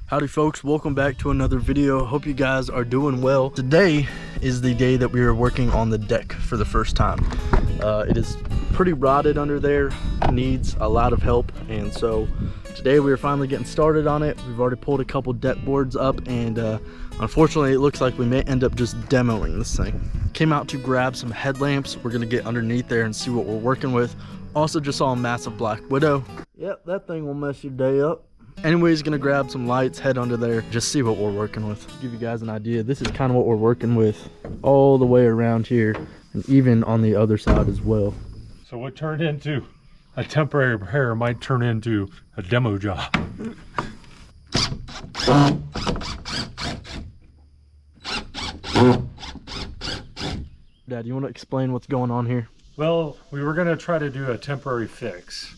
Howdy folks, welcome back to another video. Hope you guys are doing well. Today is the day that we are working on the deck for the first time. It is pretty rotted under there, needs a lot of help, and so today we are finally getting started on it. We've already pulled a couple deck boards up, and unfortunately it looks like we may end up just demoing this thing. Came out to grab some headlamps. We're gonna get underneath there and see what we're working with. Also just saw a massive black widow. Yep, that thing will mess your day up. Anyways, gonna grab some lights, head under there, just see what we're working with. Give you guys an idea, this is kind of what we're working with all the way around here and even on the other side as well. So what turned into a temporary repair might turn into a demo job. Dad, you want to explain what's going on here? Well, we were gonna try to do a temporary fix.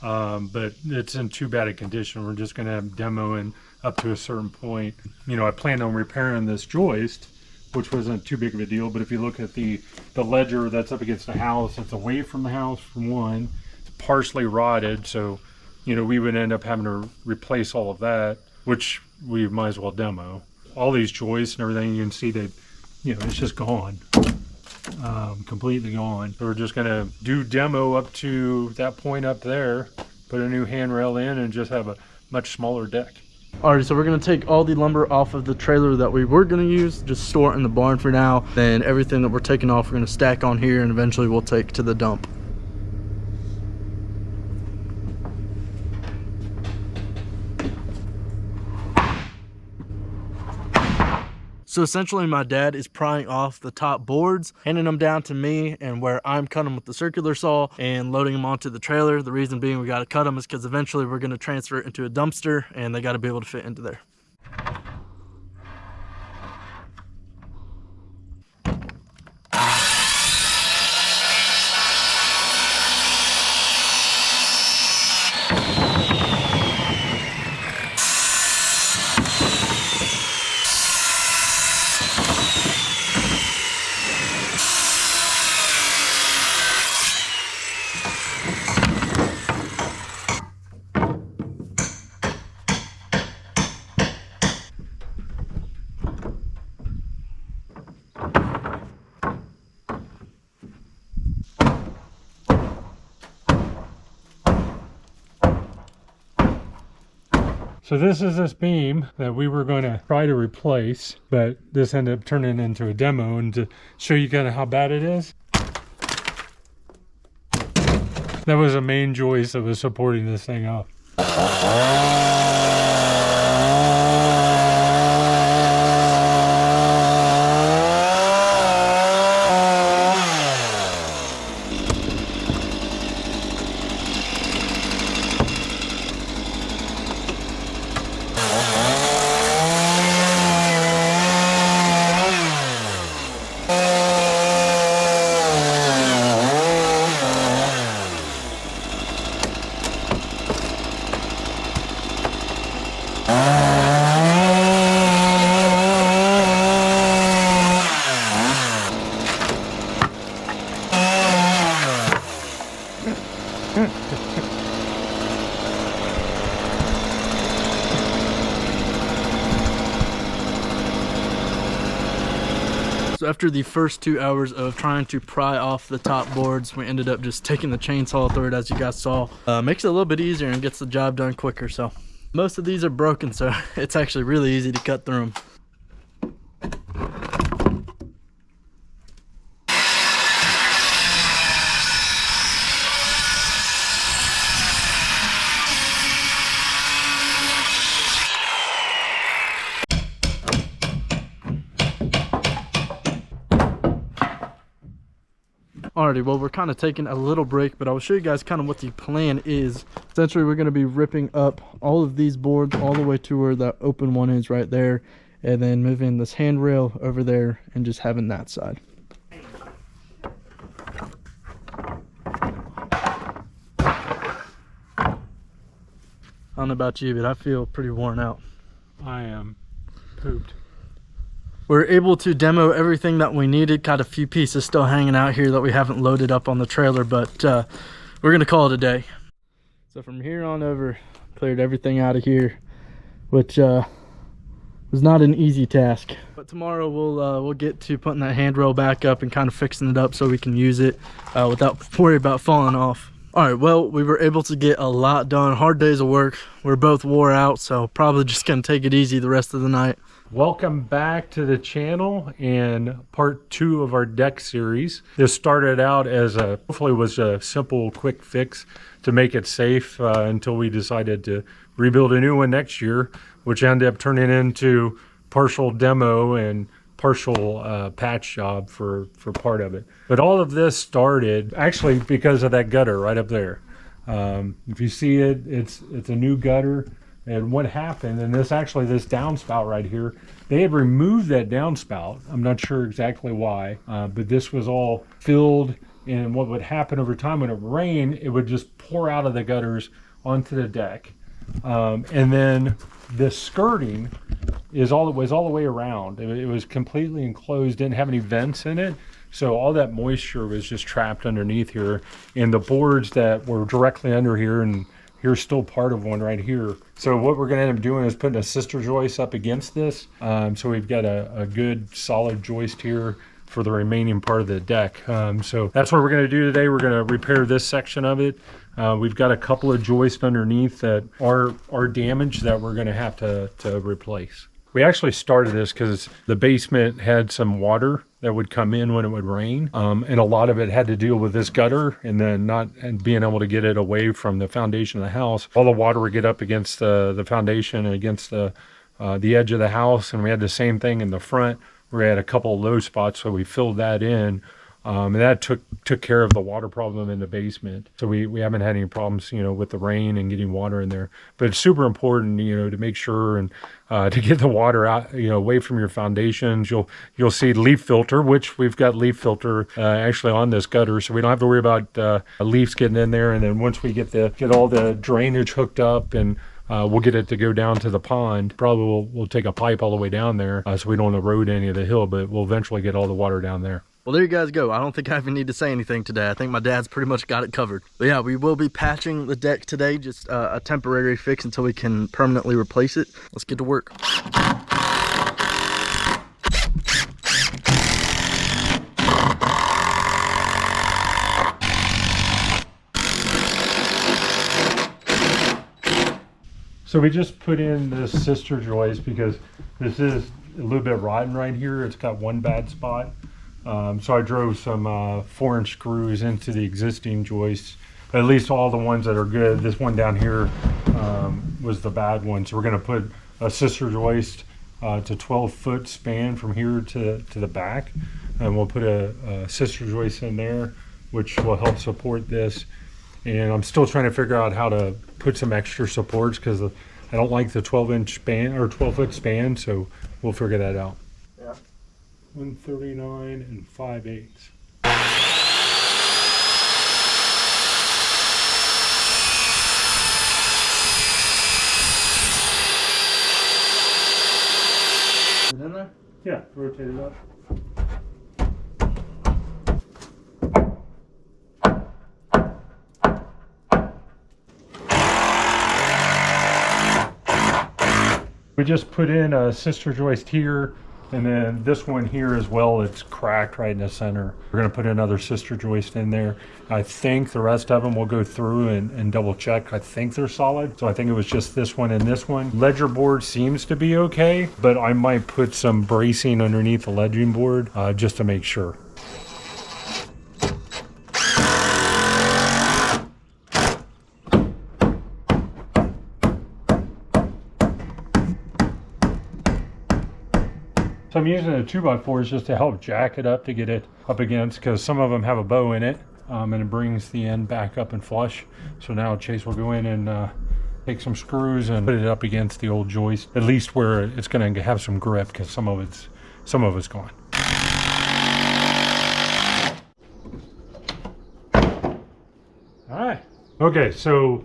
But it's in too bad a condition. We're just going to have demo and up to a certain point. You know, I planned on repairing this joist, which wasn't too big of a deal. But if you look at the ledger that's up against the house, it's away from the house for one. It's partially rotted, so you know we would end up having to replace all of that, which we might as well demo. All these joists and everything, you can see that you know it's just gone. Completely gone. So we're just gonna do demo up to that point up there, put a new handrail in, and just have a much smaller deck. Alright, so we're gonna take all the lumber off of the trailer that we were gonna use, just store it in the barn for now. Then everything that we're taking off, we're gonna stack on here, and eventually we'll take to the dump. So essentially my dad is prying off the top boards, handing them down to me, and where I'm cutting them with the circular saw and loading them onto the trailer. The reason being we got to cut them is because eventually we're going to transfer it into a dumpster and they got to be able to fit into there. So this is this beam that we were going to try to replace, but this ended up turning into a demo. And to show you kind of how bad it is, that was a main joist that was supporting this thing up. So after the first 2 hours of trying to pry off the top boards, we ended up just taking the chainsaw through it, as you guys saw. Makes it a little bit easier and gets the job done quicker. So most of these are broken, so it's actually really easy to cut through them. Alrighty, well, we're kind of taking a little break, but I'll show you guys kind of what the plan is. Essentially, we're going to be ripping up all of these boards all the way to where that open one is right there, and then moving this handrail over there and just having that side. I don't know about you, but I feel pretty worn out. I am pooped. We're able to demo everything that we needed. Got a few pieces still hanging out here that we haven't loaded up on the trailer, but we're gonna call it a day. So from here on over, cleared everything out of here. which was not an easy task. But tomorrow we'll get to putting that handrail back up and kind of fixing it up so we can use it without worry about falling off. All right, well, we were able to get a lot done. Hard days of work. We're both wore out, so probably just gonna take it easy the rest of the night. Welcome back to the channel and part 2 of our deck series. This started out as hopefully was a simple, quick fix to make it safe until we decided to rebuild a new one next year, which ended up turning into partial demo and partial patch job for part of it. But all of this started actually because of that gutter right up there. If you see it, it's a new gutter. And what happened, and this downspout right here, they had removed that downspout. I'm not sure exactly why, but this was all filled. And what would happen over time when it rained, it would just pour out of the gutters onto the deck. And then this skirting was all the way around. It was completely enclosed, didn't have any vents in it. So all that moisture was just trapped underneath here. And the boards that were directly under here, and here's still part of one right here. So what we're gonna end up doing is putting a sister joist up against this. So we've got a good solid joist here for the remaining part of the deck. So that's what we're gonna do today. We're gonna repair this section of it. We've got a couple of joists underneath that are damaged that we're gonna have to replace. We actually started this because the basement had some water that would come in when it would rain. And a lot of it had to deal with this gutter and then not being able to get it away from the foundation of the house. All the water would get up against the foundation and against the edge of the house. And we had the same thing in the front. We had a couple of low spots, so we filled that in. And that took care of the water problem in the basement. So we haven't had any problems, with the rain and getting water in there. But it's super important, to make sure and to get the water out, away from your foundations. You'll see leaf filter, which we've got leaf filter actually on this gutter, so we don't have to worry about leaves getting in there. And then once we get all the drainage hooked up and we'll get it to go down to the pond. Probably we'll take a pipe all the way down there so we don't erode any of the hill, but we'll eventually get all the water down there. Well, there you guys go. I don't think I even need to say anything today. I think my dad's pretty much got it covered. But yeah, we will be patching the deck today, just a temporary fix until we can permanently replace it. Let's get to work. So we just put in this sister joist because this is a little bit rotten right here. It's got one bad spot. So I drove some 4-inch screws into the existing joists, at least all the ones that are good. This one down here was the bad one. So we're going to put a sister joist to 12-foot span from here to the back. And we'll put a sister joist in there, which will help support this. And I'm still trying to figure out how to put some extra supports because I don't like the 12-inch span or 12-foot span. So we'll figure that out. 139 5/8. Is it in there? Yeah, rotate it up. We just put in a sister joist here. And then this one here as well, it's cracked right in the center. We're gonna put another sister joist in there. I think the rest of them we'll go through and double check. I think they're solid. So I think it was just this one and this one. Ledger board seems to be okay, but I might put some bracing underneath the ledging board just to make sure. So I'm using the 2x4s just to help jack it up to get it up against, because some of them have a bow in it, and it brings the end back up and flush. So now Chase will go in and take some screws and put it up against the old joist, at least where it's going to have some grip, because some of it's gone. All right. Okay, so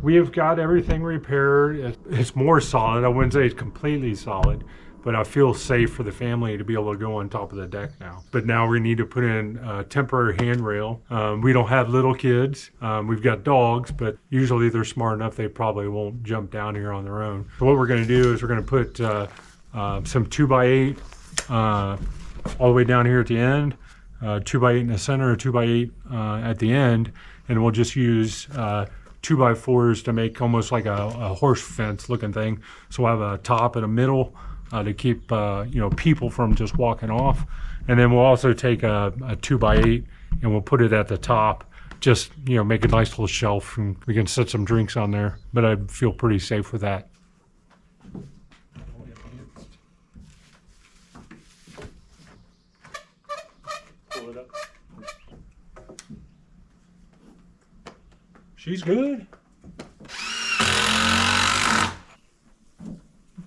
we have got everything repaired. It's more solid. I wouldn't say it's completely solid, but I feel safe for the family to be able to go on top of the deck now. But now we need to put in a temporary handrail. We don't have little kids. We've got dogs, but usually they're smart enough they probably won't jump down here on their own. So what we're going to do is we're going to put some 2x8 all the way down here at the end, 2x8 in the center, 2x8 at the end, and we'll just use 2x4s to make almost like a horse fence looking thing. So we'll have a top and a middle to keep people from just walking off. And then we'll also take a 2x8 and we'll put it at the top, just make a nice little shelf, and we can set some drinks on there. But I feel pretty safe with that. Pull it up. She's good.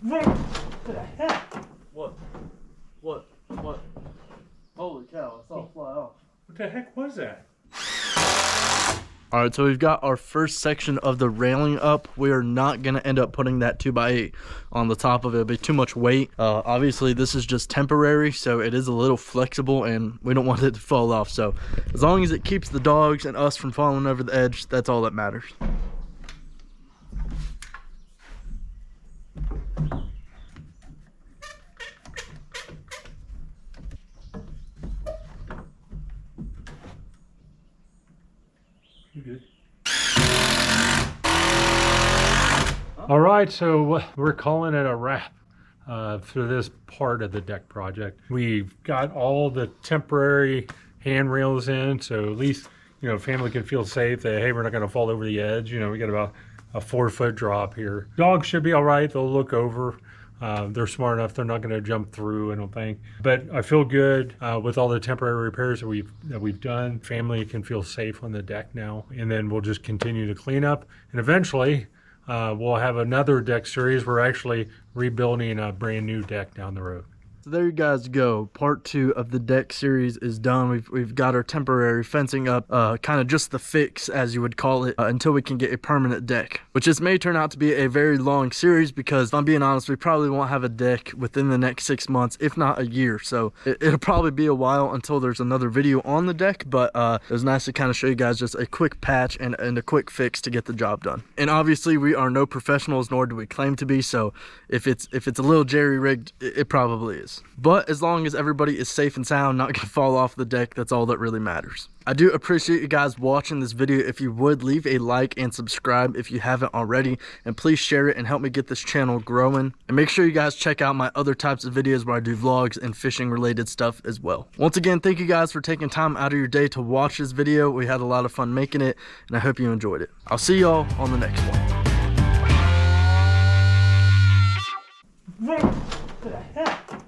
What the heck? What? Holy cow, I saw it fly off. What the heck was that? All right, so we've got our first section of the railing up. We are not gonna end up putting that 2x8 on the top of it. It'll be too much weight. Obviously this is just temporary, so it is a little flexible and we don't want it to fall off. So as long as it keeps the dogs and us from falling over the edge, that's all that matters. Good. All right, so we're calling it a wrap for this part of the deck project. We've got all the temporary handrails in, so at least family can feel safe that, hey, we're not going to fall over the edge. We got about a 4-foot drop here. Dogs should be all right. They'll look over. They're smart enough. They're not going to jump through, I don't think. But I feel good with all the temporary repairs that we've done. Family can feel safe on the deck now, and then we'll just continue to clean up. And eventually, we'll have another deck series. We're actually rebuilding a brand new deck down the road. So there you guys go. Part 2 of the deck series is done. We've got our temporary fencing up, kind of just the fix, as you would call it, until we can get a permanent deck, which this may turn out to be a very long series because, if I'm being honest, we probably won't have a deck within the next 6 months, if not a year. So it'll probably be a while until there's another video on the deck, but it was nice to kind of show you guys just a quick patch and a quick fix to get the job done. And obviously we are no professionals, nor do we claim to be, so if it's a little jerry-rigged, it probably is. But as long as everybody is safe and sound, not gonna fall off the deck, that's all that really matters. I do appreciate you guys watching this video. If you would, leave a like and subscribe if you haven't already, and please share it and help me get this channel growing. And make sure you guys check out my other types of videos where I do vlogs and fishing related stuff as well. Once again, thank you guys for taking time out of your day to watch this video. We had a lot of fun making it, and I hope you enjoyed it. I'll see y'all on the next one. What the heck?